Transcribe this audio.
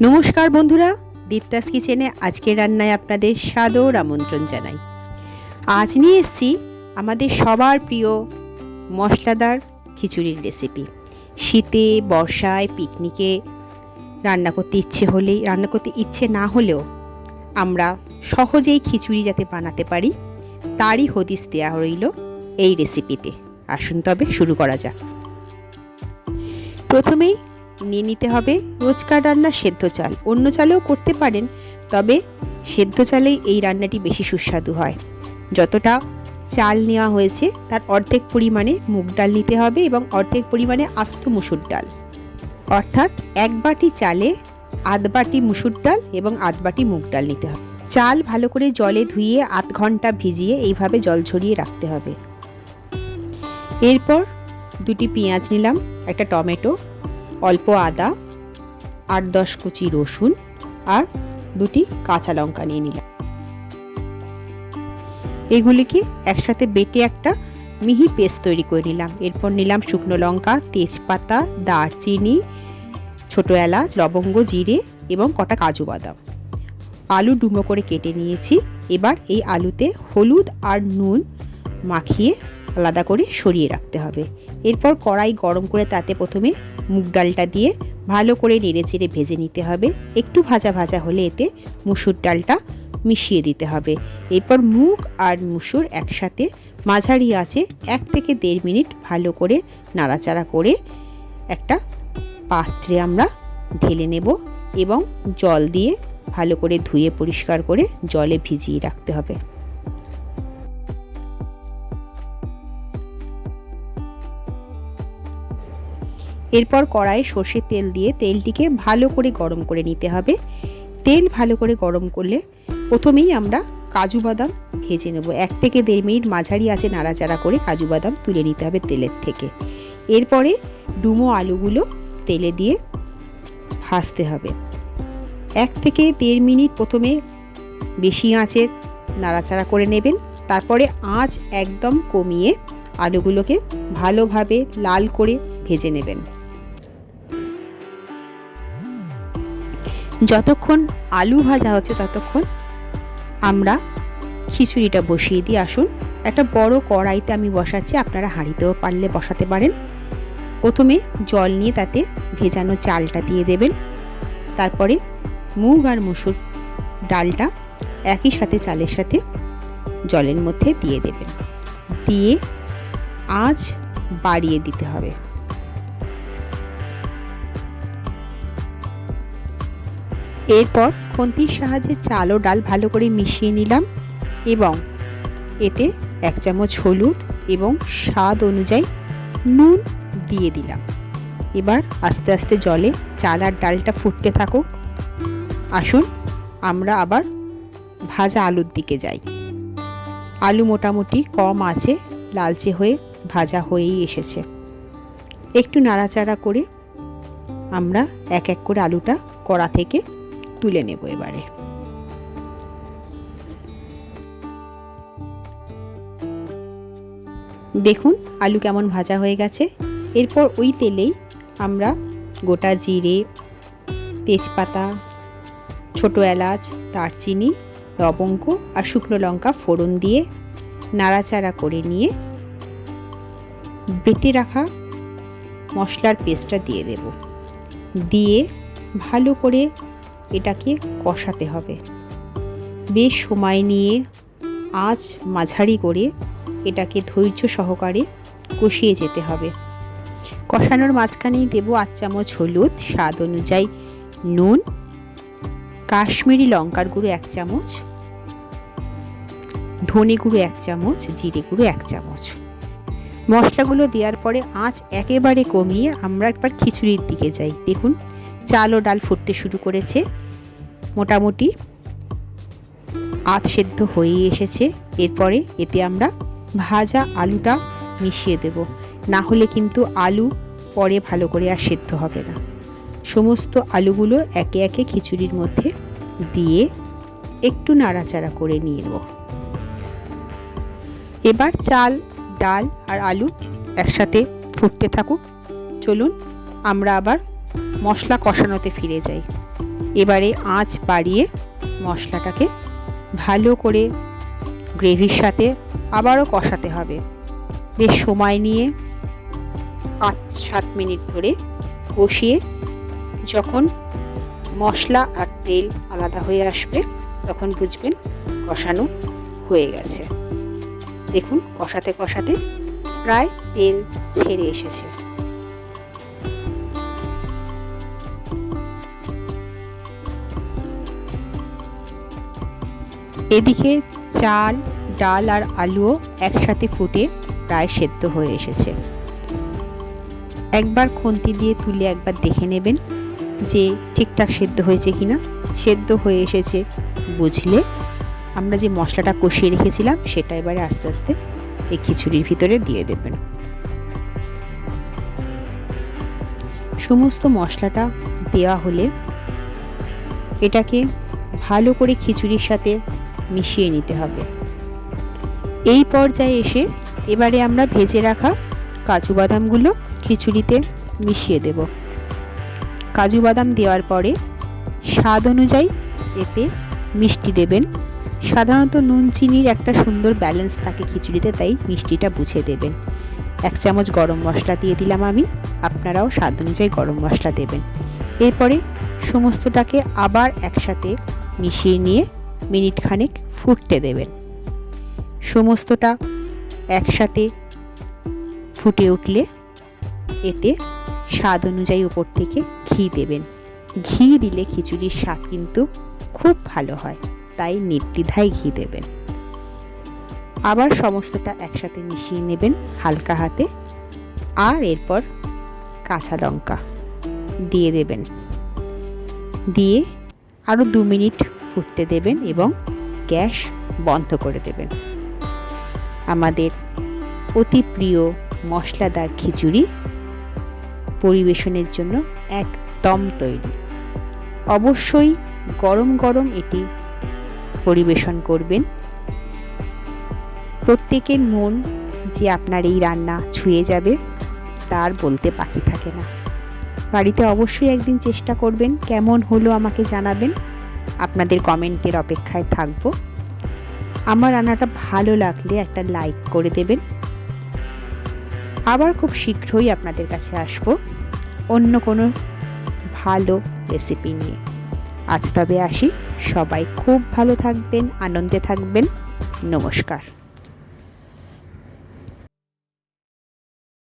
নমস্কার বন্ধুরা, দীপ্তাস কিচেনে আজকের রান্নায় আপনাদের সাদর আমন্ত্রণ জানাই। আজ নিয়ে এসেছি আমাদের সবার প্রিয় মশলাদার খিচুড়ির রেসিপি। শীতে, বর্ষায়, পিকনিকে রান্না করতে ইচ্ছে না হলেও আমরা সহজেই খিচুড়ি যাতে বানাতে পারি তারই হদিস দেওয়া রইল এই রেসিপিতে। আসুন তবে শুরু করা যাক। প্রথমেই নিয়ে নিতে হবে রোজকার রান্নার সেদ্ধ চাল। অন্য চালেও করতে পারেন, তবে সেদ্ধ চালেই এই রান্নাটি বেশি সুস্বাদু হয়। যতটা চাল নেওয়া হয়েছে তার অর্ধেক পরিমাণে মুগ ডাল নিতে হবে এবং অর্ধেক পরিমাণে আস্ত মুসুর ডাল, অর্থাৎ 1 বাটি চালে আধ বাটি মুসুর ডাল এবং আধ বাটি মুগ ডাল নিতে হবে। চাল ভালো করে জলে ধুয়ে আধ ঘন্টা ভিজিয়ে এইভাবে জল ঝরিয়ে রাখতে হবে। এরপর 2টি পেঁয়াজ নিলাম, একটা টমেটো, অল্প আদা, 8-10 কুচি রসুন আর 2টি কাঁচা লঙ্কা নিয়ে নিলাম। এগুলিকে একসাথে বেটে একটা মিহি পেস্ট তৈরি করে নিলাম। এরপর নিলাম শুকনো লঙ্কা, তেজপাতা, দারচিনি, ছোটো এলাচ, লবঙ্গ, জিরে এবং কটা কাজু বাদাম। আলু ডুমো করে কেটে নিয়েছি। এবার এই আলুতে হলুদ আর নুন মাখিয়ে আলাদা করে সরিয়ে রাখতে হবে। এরপর কড়াই গরম করে তাতে প্রথমে মুগ ডালটা দিয়ে ভালো করে নেড়েচেড়ে ভেজে নিতে হবে। একটু ভাজা ভাজা হলে এতে মুসুর ডালটা মিশিয়ে দিতে হবে। এরপর মুগ আর মুসুর একসাথে মাঝারি আঁচে 1 থেকে 1.5 মিনিট ভালো করে নাড়াচাড়া করে একটা পাত্রে আমরা ঢেলে নেব এবং জল দিয়ে ভালো করে ধুয়ে পরিষ্কার করে জলে ভিজিয়ে রাখতে হবে। এরপর কড়াইয়ে সর্ষের তেল দিয়ে তেলটিকে ভালো করে গরম করে নিতে হবে। তেল ভালো করে গরম করলে প্রথমেই আমরা কাজু বাদাম ভেজে নেব। 1 থেকে 1.5 মিনিট মাঝারি আঁচে নাড়াচাড়া করে কাজু বাদাম তুলে নিতে হবে তেলের থেকে। এরপরে ডুমো আলুগুলো তেলে দিয়ে ভাজতে হবে। 1 থেকে 1.5 মিনিট প্রথমে বেশি আঁচে নাড়াচাড়া করে নেবেন। তারপরে আঁচ একদম কমিয়ে আলুগুলোকে ভালোভাবে লাল করে ভেজে নেবেন। যতক্ষণ আলু ভাজা হচ্ছে ততক্ষণ আমরা খিচুড়িটা বসিয়ে দিই। আসুন, একটা বড় কড়াইতে আমি বসাচ্ছি, আপনারা হাঁড়িতেও পারলে বসাতে পারেন। প্রথমে জল নিয়ে তাতে ভেজানো চালটা দিয়ে দেবেন। তারপরে মুগ আর মুসুর ডালটা একই সাথে চালের সাথে জলের মধ্যে দিয়ে দেবেন। দিয়ে আঁচ বাড়িয়ে দিতে হবে। এরপর খুন্তির সাহায্যে চাল ও ডাল ভালো করে মিশিয়ে নিলাম এবং এতে 1 চামচ হলুদ এবং স্বাদ অনুযায়ী নুন দিয়ে দিলাম। এবার আস্তে আস্তে জলে চাল আর ডালটা ফুটতে থাকুক। আসুন আমরা আবার ভাজা আলুর দিকে যাই। আলু মোটামুটি কম আঁচে লালচে হয়ে ভাজা হয়েই এসেছে। একটু নাড়াচাড়া করে আমরা এক এক করে আলুটা কড়া থেকে তুলে নেব। এবারে দেখুন আলু কেমন ভাজা হয়ে গেছে। এরপর ওই তেলেই আমরা গোটা জিরে, তেজপাতা, ছোটো এলাচ, দারচিনি, লবঙ্গ আর শুকনো লঙ্কা ফোড়ন দিয়ে নাড়াচাড়া করে নিয়ে বেটে রাখা মশলার পেস্টটা দিয়ে দেব। দিয়ে ভালো করে এটাকে কষাতে হবে। বেশ সময় নিয়ে আঁচ মাঝারি করে এটাকে ধৈর্য সহকারে কষিয়ে যেতে হবে। কষানোর মাঝখানেই দেব 8 চামচ হলুদ, স্বাদ অনুযায়ী নুন, কাশ্মীরি লঙ্কার গুঁড়ো 1 চামচ, ধনে গুঁড়ো 1 চামচ, জিরে গুঁড়ো 1 চামচ। মশলাগুলো দেওয়ার পরে আঁচ একেবারে কমিয়ে আমরা একবার খিচুড়ির দিকে যাই। দেখুন চাল ও ডাল ফুটতে শুরু করেছে, মোটামুটি আধ সেদ্ধ হয়ে এসেছে। এরপরে এতে আমরা ভাজা আলুটা মিশিয়ে দেব, না হলে কিন্তু আলু পরে ভালো করে আর সেদ্ধ হবে না। সমস্ত আলুগুলো একে একে খিচুড়ির মধ্যে দিয়ে একটু নাড়াচাড়া করে নিয়ে নেব। এবার চাল, ডাল আর আলু একসাথে ফুটতে থাকুক। চলুন আমরা আবার মশলা কষানোতে ফিরে যাই। এবারে আঁচ বাড়িয়ে মশলাটাকে ভালো করে গ্রেভির সাথে আবারও কষাতে হবে। বেশ সময় নিয়ে 5-7 মিনিট ধরে কষিয়ে যখন মশলা আর তেল আলাদা হয়ে আসবে তখন বুঝবেন কষানো হয়ে গেছে। দেখুন কষাতে কষাতে প্রায় তেল ছেড়ে এসেছে। এদিকে চাল, ডাল আর আলুও একসাথে ফুটে প্রায় সেদ্ধ হয়ে এসেছে। একবার খুন্তি দিয়ে তুলে একবার দেখে নেবেন যে ঠিকঠাক সেদ্ধ হয়েছে কিনা। সেদ্ধ হয়ে এসেছে বুঝলে আমরা যে মশলাটা কষিয়ে রেখেছিলাম সেটা এবারে আস্তে আস্তে এই খিচুড়ির ভিতরে দিয়ে দেবেন। সমস্ত মশলাটা দেওয়া হলে এটাকে ভালো করে খিচুড়ির সাথে মিশিয়ে নিতে হবে। এই পর্যায়ে এসে এবারে আমরা ভেজে রাখা কাজু বাদামগুলো খিচুড়িতে মিশিয়ে দেব। কাজু বাদাম দেওয়ার পরে স্বাদ অনুযায়ী এতে মিষ্টি দেবেন। সাধারণত নুন চিনির একটা সুন্দর ব্যালেন্স থাকে খিচুড়িতে, তাই মিষ্টিটা বুঝে দেবেন। 1 চামচ গরম মশলা দিয়ে দিলাম আমি, আপনারাও স্বাদ অনুযায়ী গরম মশলা দেবেন। এরপরে সমস্তটাকে আবার একসাথে মিশিয়ে নিয়ে মিনিট খানেক ফুটতে দেবেন। সমস্তটা একসাথে ফুটে উঠলে এতে স্বাদ অনুযায়ী উপর থেকে ঘি দেবেন। ঘি দিলে খিচুড়ির স্বাদ কিন্তু খুব ভালো হয়, তাই নির্দ্বিধায় ঘি দেবেন। আবার সমস্তটা একসাথে মিশিয়ে নেবেন হালকা হাতে, আর এরপর কাঁচা লঙ্কা দিয়ে দেবেন। দিয়ে আরও 2 মিনিট ফুটতে দেবেন এবং গ্যাস বন্ধ করে দেবেন। আমাদের অতি প্রিয় মশলাদার খিচুড়ি পরিবেশনের জন্য একদম তৈরি। অবশ্যই গরম গরম এটি পরিবেশন করবেন। প্রত্যেকের মন যে আপনার এই রান্না ছুঁয়ে যাবে তার বলতে বাকি থাকে না। বাড়িতে অবশ্যই একদিন চেষ্টা করবেন, কেমন হলো আমাকে জানাবেন। আপনাদের কমেন্টের অপেক্ষায় থাকব। আমার রান্নাটা ভালো লাগলে একটা লাইক করে দেবেন। আবার খুব শীঘ্রই আপনাদের কাছে আসব অন্য কোনো ভালো রেসিপি নিয়ে। আজ তবে আসি, সবাই খুব ভালো থাকবেন, আনন্দে থাকবেন। নমস্কার।